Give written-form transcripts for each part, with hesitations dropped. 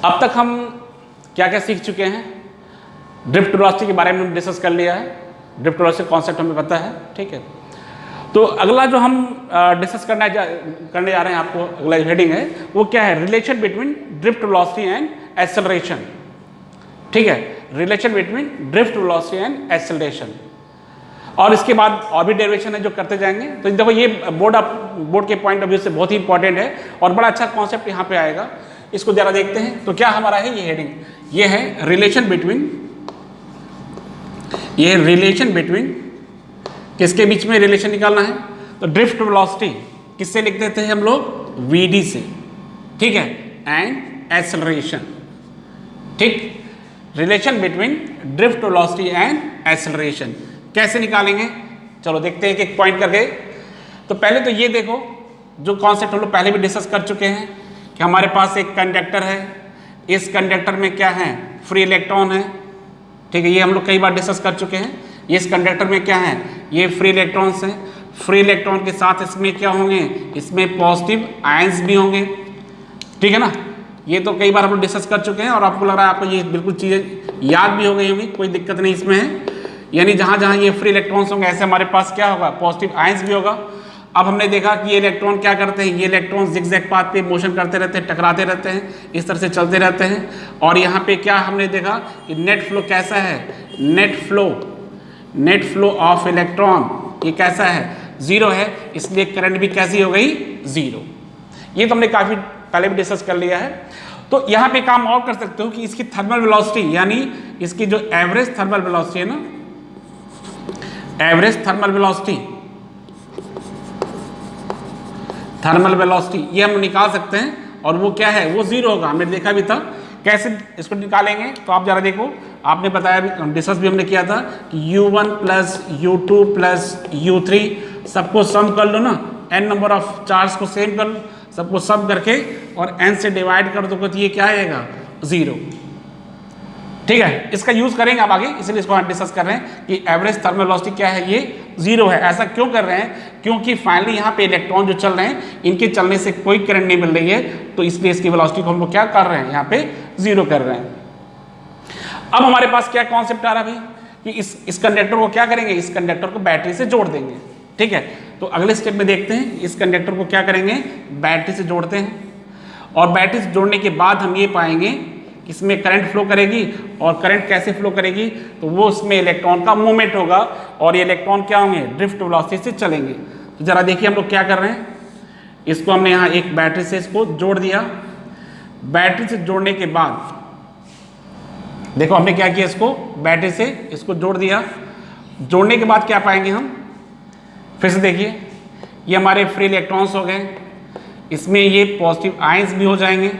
अब तक हम क्या क्या सीख चुके हैं? ड्रिफ्ट वेलोसिटी के बारे में डिस्कस कर लिया है, ड्रिफ्ट वेलोसिटी कॉन्सेप्ट हमें पता है, ठीक है। तो अगला जो हम डिस्कस करने जा रहे हैं, आपको अगला हेडिंग है वो क्या है? Relation between drift velocity and acceleration, ठीक है। Relation between drift velocity and acceleration, और इसके बाद और भी डेरिवेशन है जो करते जाएंगे। तो देखो ये बोर्ड के पॉइंट ऑफ व्यू से बहुत ही इंपॉर्टेंट है और बड़ा अच्छा कॉन्सेप्ट यहाँ पे आएगा। इसको जरा देखते हैं। तो क्या हमारा है ये हेडिंग? ये है रिलेशन बिटवीन, किसके बीच में रिलेशन निकालना है? तो ड्रिफ्ट वेलोसिटी किससे लिख देते हैं हम लोग? वीडी से, ठीक है, एंड एक्सेलरेशन, ठीक। Relation between drift velocity and acceleration कैसे निकालेंगे? चलो देखते हैं एक पॉइंट करके। तो पहले तो ये देखो, जो कॉन्सेप्ट हम लोग पहले भी डिस्कस कर चुके हैं कि हमारे पास एक कंडक्टर है, इस कंडक्टर में क्या है? फ्री इलेक्ट्रॉन है, ठीक है। ये हम लोग कई बार डिस्कस कर चुके हैं। ये इस कंडक्टर में क्या है? ये फ्री इलेक्ट्रॉन्स हैं। फ्री इलेक्ट्रॉन के साथ इसमें क्या होंगे? इसमें पॉजिटिव आयंस भी होंगे, ठीक है ना। ये तो कई बार हम लोग डिस्कस कर चुके हैं और आपको लग रहा है आपको ये बिल्कुल चीज़ें याद भी हो गई होंगी, कोई दिक्कत नहीं इसमें है। यानी जहाँ जहाँ ये फ्री इलेक्ट्रॉन्स होंगे ऐसे हमारे पास क्या होगा? पॉजिटिव आयंस भी होगा। अब हमने देखा कि ये इलेक्ट्रॉन क्या करते हैं? ये इलेक्ट्रॉन जिगजैग पाथ पे मोशन करते रहते हैं, टकराते रहते हैं, इस तरह से चलते रहते हैं। और यहाँ पे क्या हमने देखा कि नेट फ्लो कैसा है? नेट फ्लो ऑफ इलेक्ट्रॉन ये कैसा है? जीरो है, इसलिए करंट भी कैसी हो गई? जीरो। ये तो हमने काफ़ी पहले भी डिस्कस कर लिया है। तो यहाँ पे काम और कर सकते हो कि इसकी थर्मल वेलोसिटी, यानी इसकी जो एवरेज थर्मल वेलोसिटी है ना, एवरेज थर्मल वेलोसिटी ये हम निकाल सकते हैं। और वो क्या है? वो जीरो होगा। हमने देखा भी था कैसे इसको निकालेंगे। तो आप जरा देखो, आपने बताया भी, डिस्कस भी हमने किया था कि U1 plus U2 plus U3 सबको सम कर लो ना, n नंबर ऑफ चार्ज को सेम कर लो, सबको सम करके और n से डिवाइड कर दो तो ये क्या आएगा? जीरो, ठीक है। इसका यूज करेंगे आप आगे, इसलिए इसको हम डिस्कस कर रहे हैं कि एवरेज थर्मल वेलोसिटी क्या है? ये जीरो है। ऐसा क्यों कर रहे हैं? क्योंकि फाइनली यहाँ पे इलेक्ट्रॉन जो चल रहे हैं, इनके चलने से कोई करंट नहीं मिल रही है, तो इसलिए इसकी वेलोसिटी को हम लोग क्या कर रहे हैं? यहाँ पे जीरो कर रहे हैं। अब हमारे पास क्या कॉन्सेप्ट आ रहा है भाई कि इस कंडक्टर को क्या करेंगे? इस कंडक्टर को बैटरी से जोड़ देंगे, ठीक है। तो अगले स्टेप में देखते हैं, इस कंडक्टर को क्या करेंगे? बैटरी से जोड़ते हैं। और बैटरी से जोड़ने के बाद हम ये पाएंगे कि इसमें करंट फ्लो करेगी। और करंट कैसे फ्लो करेगी? तो वो उसमें इलेक्ट्रॉन का मूवमेंट होगा और ये इलेक्ट्रॉन क्या होंगे? ड्रिफ्ट वेलोसिटी से चलेंगे। तो जरा देखिए हम लोग क्या कर रहे हैं। इसको हमने यहाँ एक बैटरी से इसको जोड़ दिया। बैटरी से जोड़ने के बाद देखो हमने क्या किया, इसको बैटरी से इसको जोड़ दिया। जोड़ने के बाद क्या पाएंगे हम? फिर से देखिए, ये हमारे फ्री इलेक्ट्रॉन्स हो गए, इसमें ये पॉजिटिव आयंस भी हो जाएंगे।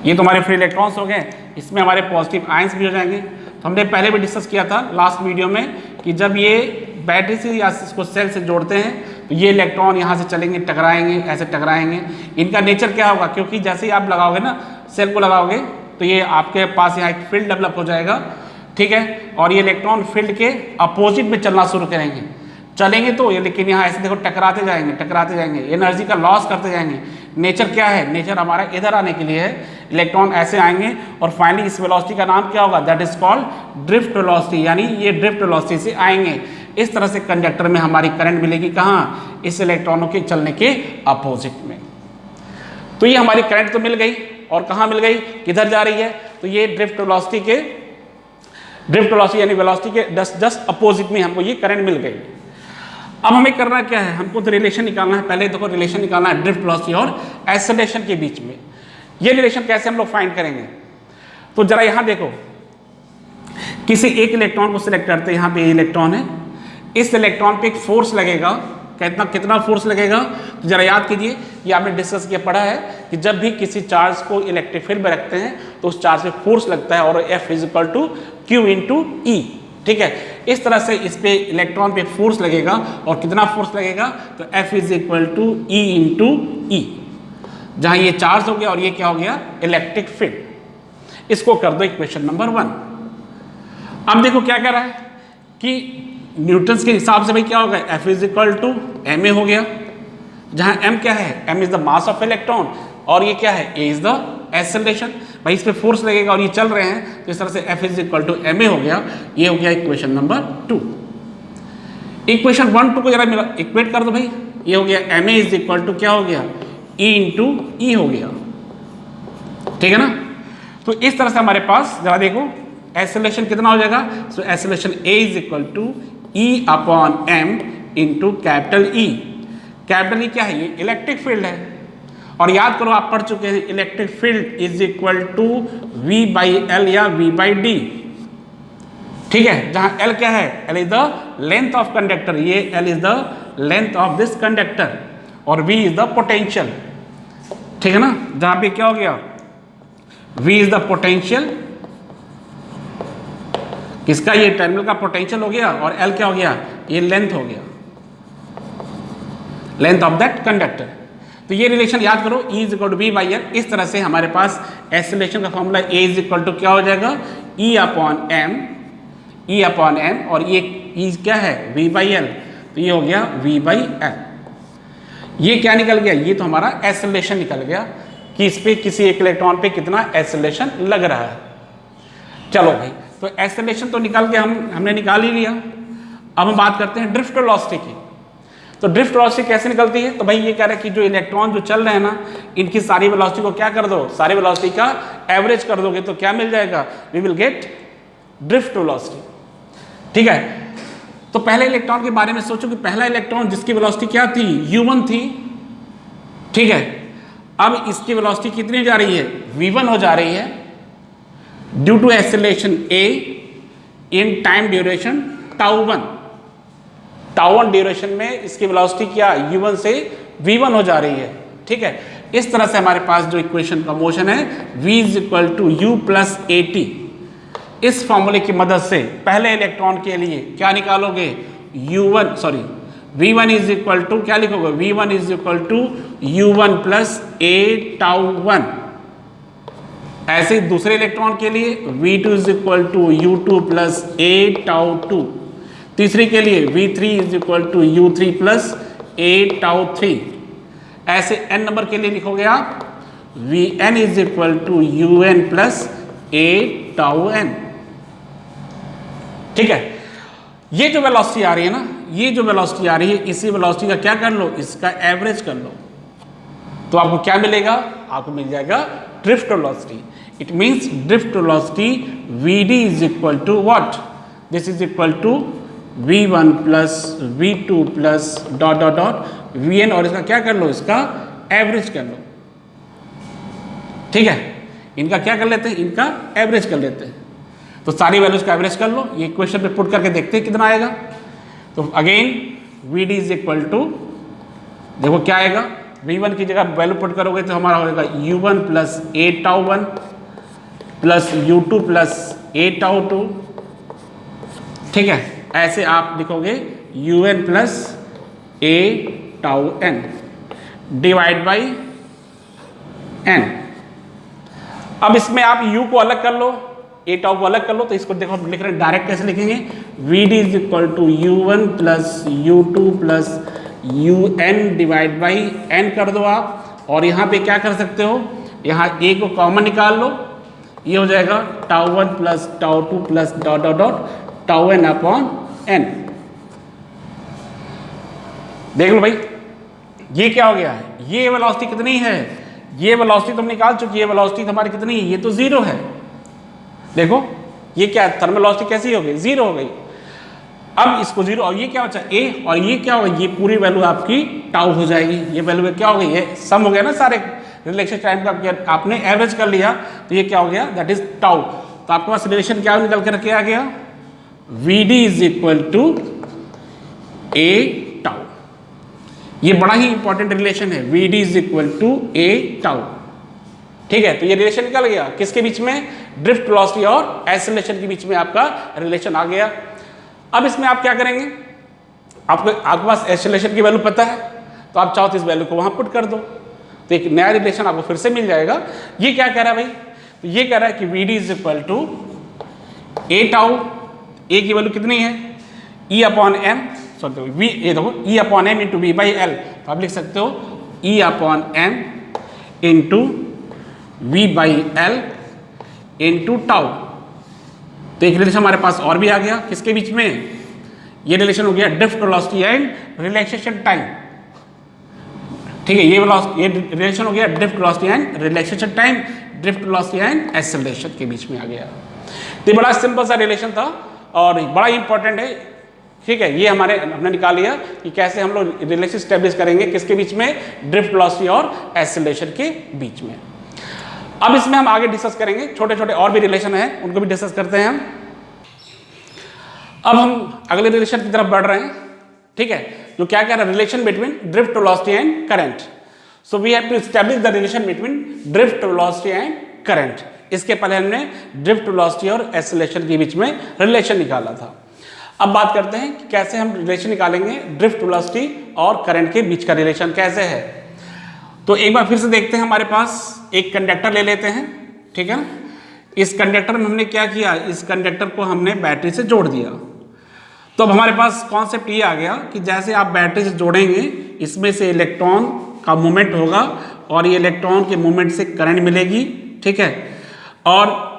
ये तो हमारे फ्री इलेक्ट्रॉन्स हो गए, इसमें हमारे पॉजिटिव आयंस भी हो जाएंगे। तो हमने पहले भी डिस्कस किया था लास्ट वीडियो में कि जब ये बैटरी से या इसको सेल से जोड़ते हैं तो ये इलेक्ट्रॉन यहाँ से चलेंगे, टकराएंगे, ऐसे टकराएंगे। इनका नेचर क्या होगा? क्योंकि जैसे ही आप लगाओगे ना, सेल को लगाओगे, तो ये आपके पास यहाँ एक फील्ड डेवलप हो जाएगा, ठीक है। और ये इलेक्ट्रॉन फील्ड के अपोजिट में चलना शुरू करेंगे, चलेंगे तो ये, लेकिन यहाँ ऐसे देखो टकराते जाएंगे, एनर्जी का लॉस करते जाएंगे। नेचर क्या है? नेचर हमारा इधर आने के लिए है, इलेक्ट्रॉन ऐसे आएंगे और फाइनली इस वेलोसिटी का नाम क्या होगा? That is called drift velocity, यानी ये ड्रिफ्ट वेलोसिटी से आएंगे। इस तरह से कंडक्टर में हमारी करंट मिलेगी कहाँ? इस इलेक्ट्रॉनों के चलने के अपोजिट में। तो ये हमारी करंट तो मिल गई, और कहाँ मिल गई? किधर जा रही है? तो ये ड्रिफ्ट वेलोसिटी यानी वेलोसिटी के जस्ट अपोजिट में हमको ये करंट मिल गई। अब हमें करना क्या है? हमको तो रिलेशन निकालना है। पहले देखो रिलेशन निकालना है ड्रिफ्ट वेलोसिटी और एक्सेलरेशन के बीच में। ये रिलेशन कैसे हम लोग फाइंड करेंगे? तो जरा यहाँ देखो, किसी एक इलेक्ट्रॉन को सिलेक्ट करते हैं, यहाँ पे इलेक्ट्रॉन है, इस इलेक्ट्रॉन पे एक फोर्स लगेगा। कितना फोर्स लगेगा? तो जरा याद कीजिए, ये आपने डिस्कस किया, पढ़ा है कि जब भी किसी चार्ज को इलेक्ट्रिक फील्ड में रखते हैं तो उस चार्ज पे फोर्स लगता है, और F = Q × E, ठीक है। इस तरह से इस पे इलेक्ट्रॉन पे फोर्स लगेगा, और कितना फोर्स लगेगा? तो F = E × E, जहां ये चार्ज हो गया और ये क्या हो गया? Electric field. इसको कर दो इक्वेशन नंबर 1। अब देखो क्या कह रहा है कि न्यूटन्स के हिसाब से भाई क्या होगा? F = ma हो गया, जहां m क्या है? m is the mass of electron, और ये क्या है, ए इज द एक्सेलरेशन। भाई इस पे फोर्स लगेगा और ये चल रहे हैं, तो इस तरह से F is equal to ma हो गया। ये हो गया इक्वेशन नंबर 2। इक्वेशन 1 2 को जरा मेरा इक्वेट कर दो भाई। ये हो गया ma इज इक्वल टू क्या हो गया, E इंटू ई हो गया, ठीक है ना। तो इस तरह से हमारे पास जरा देखो एक्सेलरेशन कितना हो जाएगा। So acceleration a is equal to E upon m into capital E। Capital E क्या है, ये इलेक्ट्रिक फील्ड है, और याद करो आप पढ़ चुके हैं electric field is equal to V by L या V बाई डी, ठीक है। जहां L क्या है, L is the length of conductor, ये L is the length of this conductor, और V इज द पोटेंशियल, ठीक है ना। जहां पे क्या हो गया, V इज द पोटेंशियल, किसका, ये टर्मिनल का पोटेंशियल हो गया, और L क्या हो गया, ये लेंथ हो गया, लेंथ ऑफ दैट कंडक्टर। तो ये रिलेशन याद करो, E is equal to V by L. इस तरह से हमारे पास एक्सेलरेशन का formula A is equal to क्या हो जाएगा, E अपॉन m, और ये E क्या है, V बाई एल, तो ये हो गया V बाई एल। ये क्या निकल गया, ये तो हमारा एक्सेलरेशन निकल गया कि इस पे किसी एक इलेक्ट्रॉन पे कितना एक्सेलरेशन लग रहा है। चलो भाई, तो एक्सेलरेशन तो निकाल के हमने निकाल ही लिया। अब हम बात करते हैं ड्रिफ्ट वेलोसिटी की। तो ड्रिफ्ट वेलोसिटी कैसे निकलती है, तो भाई ये कह रहा है कि जो इलेक्ट्रॉन जो चल रहे हैं ना, इनकी सारी वेलोसिटी को क्या कर दो, सारी वेलोसिटी का एवरेज कर दोगे तो क्या मिल जाएगा, we will get drift velocity, ठीक है। तो पहले इलेक्ट्रॉन के बारे में सोचो कि पहला इलेक्ट्रॉन जिसकी वेलोसिटी क्या थी, u1 थी, ठीक है। अब इसकी वेलोसिटी कितनी जा रही है, v1 हो जा रही है, due to acceleration a in time duration tau duration में इसकी वेलोसिटी क्या u1 से v1 हो जा रही है, ठीक है। इस तरह से हमारे पास जो इक्वेशन का मोशन है v is equal to u plus at, इस फॉर्मूले की मदद से पहले इलेक्ट्रॉन के लिए क्या निकालोगे, v1 इज इक्वल टू क्या लिखोगे, v1 is equal to u1 plus a tau one. ऐसे ही दूसरे इलेक्ट्रॉन के लिए v2 is equal to u2 plus a tau two. तीसरी के लिए v3 is equal to u3 plus a tau three. ऐसे n नंबर के लिए लिखोगे आप vn is equal to un plus a tau n, ठीक है। ये जो वेलोसिटी आ रही है ना, ये जो वेलोसिटी आ रही है, इसी वेलोसिटी का क्या कर लो, इसका एवरेज कर लो, तो आपको क्या मिलेगा, आपको मिल जाएगा drift velocity. It means drift velocity vd is equal to what, this is equal to v1 plus v2 plus dot dot dot vn, और इसका क्या कर लो, इसका एवरेज कर लो, ठीक है। इनका क्या कर लेते हैं, इनका एवरेज कर लेते हैं। तो सारी वैल्यूज का एवरेज कर लो, ये क्वेश्चन पे पुट करके देखते हैं कितना आएगा। तो again vd is equal to, देखो क्या आएगा, v1 की जगह वैल्यू पुट करोगे तो हमारा होगा u1 plus a tau plus u2 plus a tau, ठीक है। ऐसे आप लिखोगे un plus a tau n divide by n। अब इसमें आप u को अलग कर लो, a टाउ को अलग कर लो, तो इसको देखो लिख रहे हैं डायरेक्ट, कैसे लिखेंगे, vd is equal to u1 plus u2 plus un divide by n कर दो आप, और यहाँ पे क्या कर सकते हो, यहाँ a को कॉमन निकाल लो, ये हो जाएगा tau plus tau plus dot dot dot tau n upon n। देख लो भाई, ये क्या हो गया है, ये वेलोसिटी कितनी है, ये वेलोसिटी तुम निकाल चुकी है, वेलोसिटी हमारी कितनी है, ये तो जीरो है। देखो ये क्या है, थर्मल वेलोसिटी कैसी हो गई, जीरो हो गई। अब इसको जीरो, और ये क्या बचा a, और ये क्या होगा, ये पूरी वैल्यू आपकी टाउ हो जाएगी। ये वैल्यू क्या हो गई, ये सम हो गया ना सारे रिलेशन टाइम का, आपने एवरेज कर लिया तो ये क्या हो गया, दैट इज टाउ। तो आपके पास रिलेशन क्या निकल कर के आ गया, vd is equal to a tau. ये बड़ा ही इंपॉर्टेंट रिलेशन है, vd is equal to a tau, ठीक है। तो ये रिलेशन निकल गया किसके बीच में, ड्रिफ्ट वेलोसिटी और एक्सेलरेशन के बीच में आपका रिलेशन आ गया। अब इसमें आप क्या करेंगे, आपके पास एक्सेलरेशन की वैल्यू पता है, तो आप चाहो तो इस वैल्यू को वहां पुट कर दो, तो एक नया रिलेशन आपको फिर से मिल जाएगा। ये क्या कह रहा है भाई, तो ये कह रहा है कि vd is equal to a tau, a की वैल्यू कितनी है, e upon m, sorry v, ये देखो e upon m into v by L, तो आप लिख सकते हो e upon m into V by L into tau. तो एक रिलेशन हमारे पास और भी आ गया किसके बीच में, ये रिलेशन हो गया drift velocity and relaxation time. ठीक है, ये रिलेशन हो गया drift velocity and relaxation time, drift velocity and acceleration के बीच में आ गया। तो ये बड़ा सिंपल सा रिलेशन था और बड़ा इंपॉर्टेंट है। ठीक है, ये हमने निकाल लिया कि कैसे हम लोग रिलेशन स्टैब्लिश करेंगे किसके बीच में, ड्रिफ्ट वेलोसिटी और एक्सेलरेशन के बीच में। अब इसमें हम आगे डिस्कस करेंगे, छोटे छोटे और भी रिलेशन है उनको भी डिस्कस करते हैं हम। अब हम अगले रिलेशन की तरफ बढ़ रहे हैं। ठीक है, जो क्या कह रहा है, relation between drift velocity and current. So we have to establish the relation between drift velocity and current. इसके पहले हमने ड्रिफ्ट वेलोसिटी और एक्सेलरेशन के बीच में रिलेशन निकाला था। अब बात करते हैं कि कैसे हम रिलेशन निकालेंगे ड्रिफ्ट वेलोसिटी और करंट के बीच का रिलेशन कैसे है। तो एक बार फिर से देखते हैं, हमारे पास एक कंडक्टर ले लेते हैं। ठीक है, इस कंडक्टर में हमने क्या किया, इस कंडक्टर को हमने बैटरी से जोड़ दिया। तो अब हमारे पास कॉन्सेप्ट ये आ गया कि जैसे आप बैटरी से जोड़ेंगे, इसमें से इलेक्ट्रॉन का मूवमेंट होगा और ये इलेक्ट्रॉन के मूवमेंट से करंट मिलेगी। ठीक है, और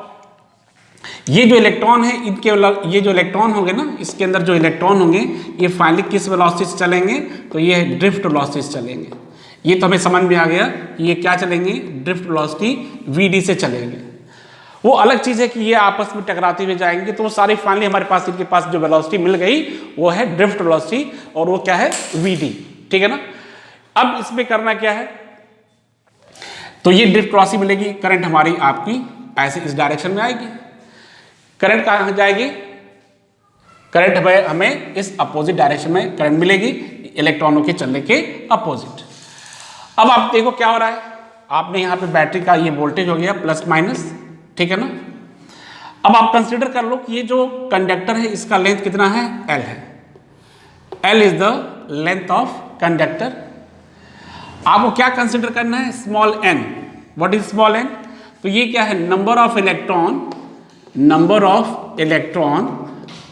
ये जो इलेक्ट्रॉन है, इनके ये जो इलेक्ट्रॉन होंगे ना, इसके अंदर जो इलेक्ट्रॉन होंगे ये फाइनली किस वेलोसिटी से चलेंगे, तो ये ड्रिफ्ट वेलोसिटी से चलेंगे। ये तो हमें समझ में आ गया कि ये क्या चलेंगे, ड्रिफ्ट वेलोसिटी वीडी से चलेंगे। वो अलग चीज है कि ये आपस में टकराते हुए जाएंगे, तो वो सारी फाइनली हमारे पास इनके पास जो वेलोसिटी मिल गई वो है ड्रिफ्ट वेलोसिटी और वो क्या है, वीडी। ठीक है ना। अब इसमें करना क्या है, तो ये ड्रिफ्ट वेलोसिटी मिलेगी, करंट हमारी आपकी ऐसे इस डायरेक्शन में आएगी। करंट कहाँ जाएगी, करंट हमें इस अपोजिट डायरेक्शन में करंट मिलेगी, इलेक्ट्रॉनों के चलने के अपोजिट। अब आप देखो क्या हो रहा है, आपने यहाँ पे बैटरी का ये वोल्टेज हो गया प्लस माइनस। ठीक है ना। अब आप कंसीडर कर लो कि ये जो कंडक्टर है इसका लेंथ कितना है, L है। L is the length of conductor. आपको क्या कंसीडर करना है, small n। What is small n, तो ये क्या है, number of electron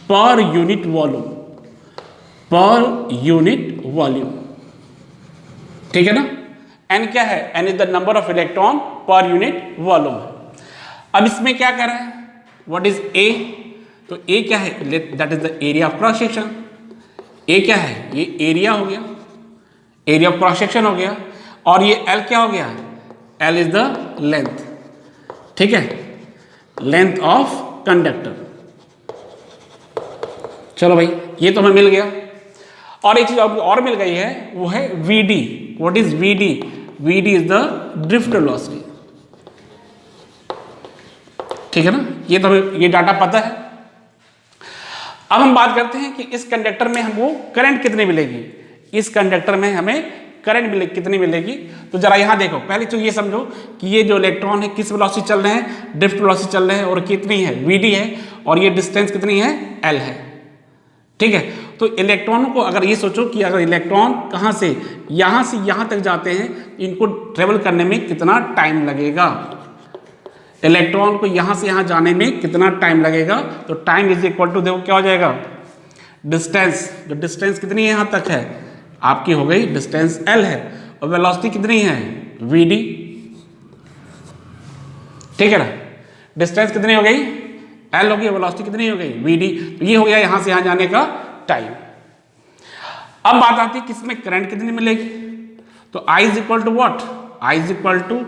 per unit volume. ठीक है ना। n क्या है, n is the number of electron per unit volume. अब इसमें क्या कर रहे हैं, व्हाट इज A, तो A क्या है, that is the area of cross section. A क्या है, ये एरिया हो गया, एरिया ऑफ क्रॉस सेक्शन हो गया। और ये L क्या हो गया, L इज द लेंथ। ठीक है, लेंथ ऑफ कंडक्टर। चलो भाई, ये तो हमें मिल गया। और एक चीज और मिल गई है, वो है VD। What is VD, VD is the drift velocity. ठीक है ना, ये तो हमें ये डाटा पता है। अब हम बात करते हैं कि इस कंडक्टर में हमको करंट कितनी मिलेगी, इस कंडक्टर में हमें करंट कितनी मिलेगी। तो जरा यहां देखो, पहले तो ये समझो कि ये जो इलेक्ट्रॉन है किस वेलोसिटी चल रहे हैं, ड्रिफ्ट वेलोसिटी चल रहे हैं, और कितनी है, VD है, और ये डिस्टेंस कितनी है, L है। ठीक है, तो इलेक्ट्रॉनों को अगर ये सोचो कि अगर इलेक्ट्रॉन कहां से यहां तक जाते हैं, इनको ट्रेवल करने में कितना टाइम लगेगा, इलेक्ट्रॉन को यहां से यहां जाने में कितना टाइम लगेगा। तो टाइम इज इक्वल टू, देखो क्या हो जाएगा, डिस्टेंस, जो डिस्टेंस कितनी है यहां तक है आपकी, हो गई डिस्टेंस L है, और वेलोसिटी कितनी है, VD। ठीक है ना, डिस्टेंस कितनी हो गई, L हो गई, वेलोसिटी कितनी हो गई, VD। तो ये हो गया यहां से यहां जाने का टाइम। अब बात आती है किसमें करंट कितनी मिलेगी, तो I is equal to what, I is equal to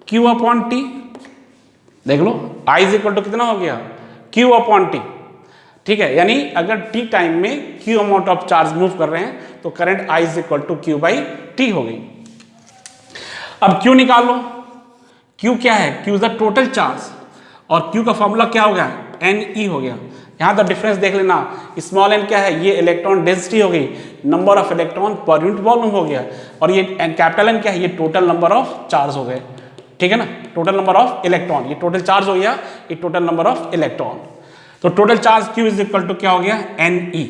Q upon T। देख लो, I इज इक्वल टू कितना हो गया, Q अपॉन T। ठीक है, यानी अगर T टाइम में Q amount of charge move कर रहे हैं तो current I is equal to Q by T हो गई। अब Q निकाल लो, Q क्या है, Q is the total charge, और Q का फॉर्मूला क्या हो गया, Ne हो गया। यहां तो डिफरेंस देख लेना, स्मॉल n क्या है, ये इलेक्ट्रॉन डेंसिटी हो गई, number of electron per unit volume हो गया, और ये कैपिटल N क्या है, ये टोटल नंबर ऑफ चार्ज हो गए। ठीक है ना, टोटल नंबर ऑफ इलेक्ट्रॉन, ये टोटल चार्ज हो गया, ये टोटल नंबर ऑफ इलेक्ट्रॉन। तो total charge Q is equal to क्या हो गया, Ne।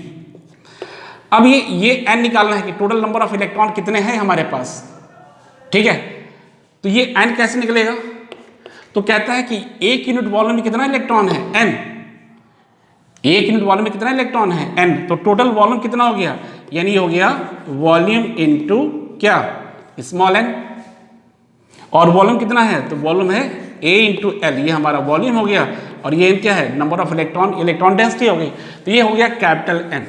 अब ये N निकालना है कि टोटल नंबर ऑफ इलेक्ट्रॉन कितने हैं हमारे पास। ठीक है, तो ये N कैसे निकलेगा, तो कहता है कि एक यूनिट वॉल्यूम में कितना इलेक्ट्रॉन है, N। एक यूनिट वॉल्यूम में कितना इलेक्ट्रॉन है, N। तो टोटल वॉल्यूम कितना हो गया, यानी हो गया वॉल्यूम इनटू क्या, स्मॉल n। और वॉल्यूम कितना है, तो वॉल्यूम है A इंटू एल, ये हमारा वॉल्यूम हो गया, और ये क्या है, number of electron, electron density हो गई, तो ये हो गया कैपिटल N।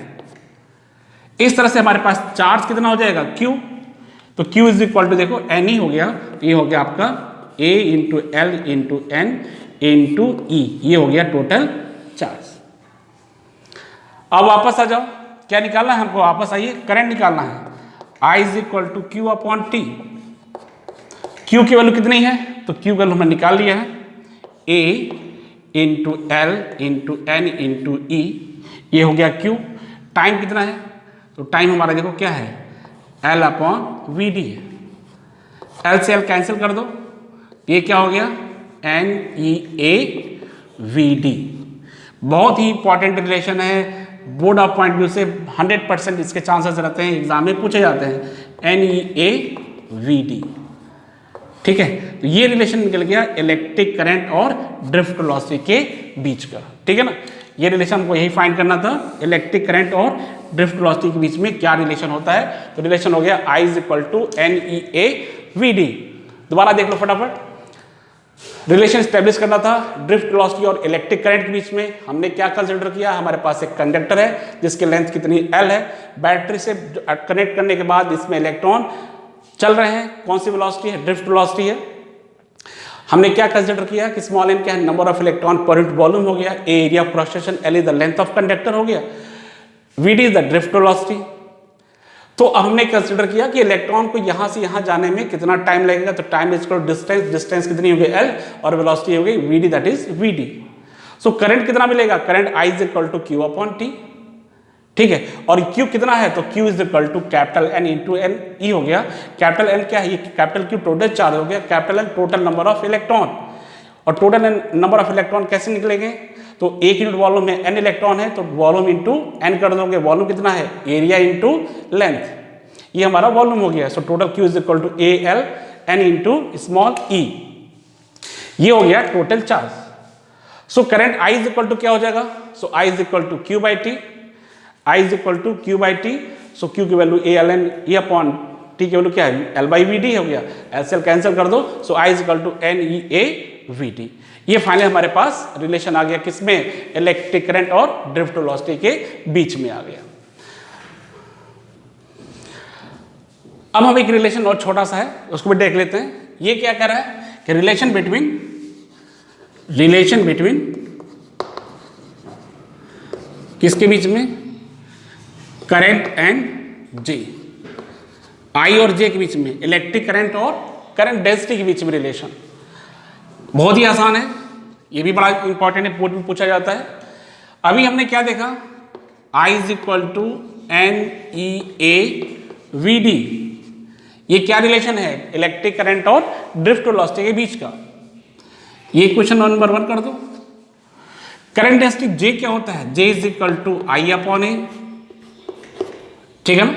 इस तरह से हमारे पास चार्ज कितना हो जाएगा Q, तो Q इज इक्वल टू देखो N ही हो गया, तो ये हो गया आपका A into L into N into E, ये हो गया टोटल चार्ज। अब वापस आ जाओ, क्या निकालना है हमको, वापस आइए, करंट निकालना है। I is equal to Q upon T. Q की वैल्यू कितनी है, तो Q की वैल्यू हमने निकाल लिया है, A into L into N into E, ये हो गया Q। टाइम कितना है, तो टाइम हमारा देखो क्या है, L अपॉन वी डी है। L से L कैंसिल कर दो, ये क्या हो गया, N E A V D. बहुत ही इंपॉर्टेंट रिलेशन है, बोर्ड ऑफ पॉइंट व्यू से 100% इसके चांसेस रहते हैं, एग्जाम में पूछे जाते हैं, N E A V D. ठीक है, तो ये रिलेशन निकल गया इलेक्ट्रिक करंट और ड्रिफ्ट वेलोसिटी के बीच का। ठीक है ना, ये रिलेशन हमको यही फाइंड करना था, इलेक्ट्रिक करंट और ड्रिफ्ट वेलोसिटी के बीच में क्या रिलेशन होता है। तो रिलेशन हो गया I is equal to N E A V D. दोबारा देख लो फटाफट, रिलेशन स्टेब्लिश करना था ड्रिफ्ट वेलोसिटी और इलेक्ट्रिक करंट के बीच में। हमने क्या कंसिडर किया, हमारे पास एक कंडक्टर है जिसकी लेंथ कितनी L है, बैटरी से कनेक्ट करने के बाद इसमें इलेक्ट्रॉन चल रहे हैं, कौन सी वेलोसिटी है, ड्रिफ्ट वेलोसिटी है। हमने क्या कंसिडर किया कि स्मॉल n क्या है, number of electron per unit volume हो गया, A area of cross section, L is the length of conductor हो गया, Vd is the drift velocity. तो अब हमने कंसिडर किया कि इलेक्ट्रॉन को यहां से यहां जाने में कितना टाइम लगेगा, तो time is equal to distance, distance कितनी हो गई L, और वेलोसिटी हो गई Vd, that is Vd। So current कितना मिलेगा, current I is equal to Q upon T। ठीक है, और Q कितना है, तो Q is equal to capital N into N E हो गया। कैपिटल N क्या है, ये कैपिटल Q टोटल चार्ज हो गया, capital N total number of electron, और टोटल नंबर ऑफ इलेक्ट्रॉन कैसे निकलेंगे, तो एक यूनिट वॉल्यूम में n इलेक्ट्रॉन है, तो वॉल्यूम इंटू n कर दोगे, वॉल्यूम कितना है, एरिया इंटू लेंथ, ये हमारा वॉल्यूम हो गया। So total Q is equal to A L N into small e, ये हो गया total charge. So current I is equal to क्या हो जाएगा, so I is equal to Q by T, I is equal to Q by T. So Q की value A L N E upon T की value क्या है, L by we D हो गया, L से L कैंसिल कर दो, so I is equal to N E A V D. ये फाइनली हमारे पास रिलेशन आ गया किसमें, इलेक्ट्रिक करंट और ड्रिफ्ट वेलोसिटी के बीच में आ गया। अब हम एक रिलेशन और छोटा सा है उसको भी देख लेते हैं। ये क्या कह रहा है कि रिलेशन बिटवीन किसके बीच में, करंट एंड J, I और J के बीच में, इलेक्ट्रिक करंट और करंट डेंसिटी के बीच में रिलेशन। बहुत ही आसान है, ये भी बड़ा इंपॉर्टेंट है, बोर्ड में पूछा जाता है। अभी हमने क्या देखा, I is equal to N E A V D, ये क्या रिलेशन है, इलेक्ट्रिक करंट और ड्रिफ्ट वेलोसिटी के बीच का। ये क्वेश्चन नंबर 1 कर दो। करंट डेंसिटी J क्या होता है, J is equal to I upon A. ठीक है ना,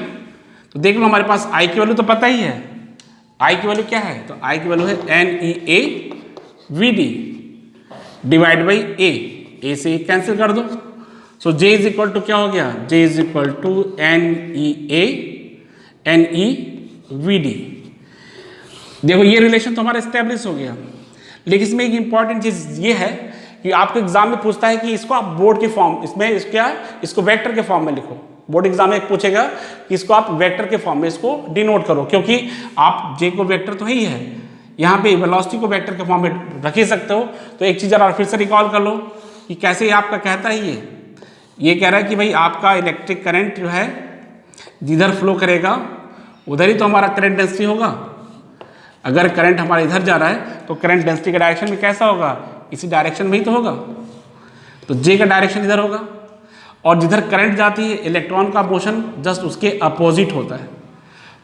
तो देख लो हमारे पास I की वैल्यू तो पता ही है, I की वैल्यू क्या है, तो I की वैल्यू है N E A V D divide by A से कैंसिल कर दो। So J is equal to क्या हो गया, J is equal to N E V D. देखो ये रिलेशन तो हमारा स्टेब्लिश हो गया, लेकिन इसमें एक इंपॉर्टेंट चीज ये है कि आपको एग्जाम में पूछता है कि इसको आप बोर्ड के फॉर्म, इसको वेक्टर के फॉर्म में लिखो। बोर्ड एग्जाम में पूछेगा कि इसको आप वेक्टर के फॉर्म में इसको डिनोट करो, क्योंकि आप J को वेक्टर तो ही है, यहाँ पे वेलोसिटी को वेक्टर के फॉर्म में रख ही सकते हो। तो एक चीज़ और फिर से रिकॉल कर लो कि कैसे आपका कहता है, ये कह रहा है कि भाई आपका इलेक्ट्रिक करंट जो है जिधर फ्लो करेगा उधर ही तो हमारा करंट डेंसिटी होगा। अगर करंट हमारा इधर जा रहा है तो करंट डेंसिटी का डायरेक्शन भी कैसा होगा, इसी डायरेक्शन में ही तो होगा। तो J का डायरेक्शन इधर होगा, और जिधर करंट जाती है इलेक्ट्रॉन का मोशन जस्ट उसके अपोजिट होता है।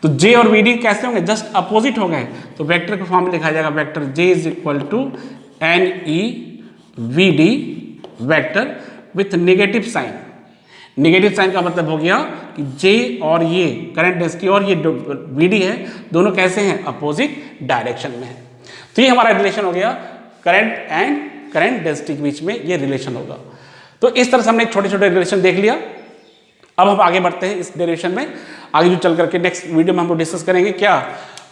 तो J और Vd कैसे होंगे, जस्ट अपोजिट हो गए। तो वेक्टर के फॉर्म में लिखा जाएगा vector J is equal to N E V D vector with negative sign. Negative sign का मतलब हो गया कि J और ये करंट डेंसिटी और ये Vd है, दोनों कैसे हैं, अपोजिट डायरेक्शन में है। तो ये हमारा रिलेशन हो गया करंट एंड करंट डेंसिटी के बीच में ये रिलेशन होगा। तो इस तरह से हमने छोटे छोटे रिलेशन देख लिया। अब हम आगे बढ़ते हैं इस डेरिवेशन में, आगे जो चल करके नेक्स्ट वीडियो में हम लोग डिस्कस करेंगे क्या,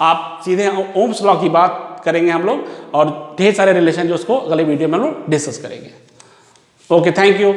आप सीधे ओम्स लॉ की बात करेंगे हम लोग, और ढेर सारे रिलेशन जो उसको अगले वीडियो में हम लोग डिस्कस करेंगे। Okay, thank you.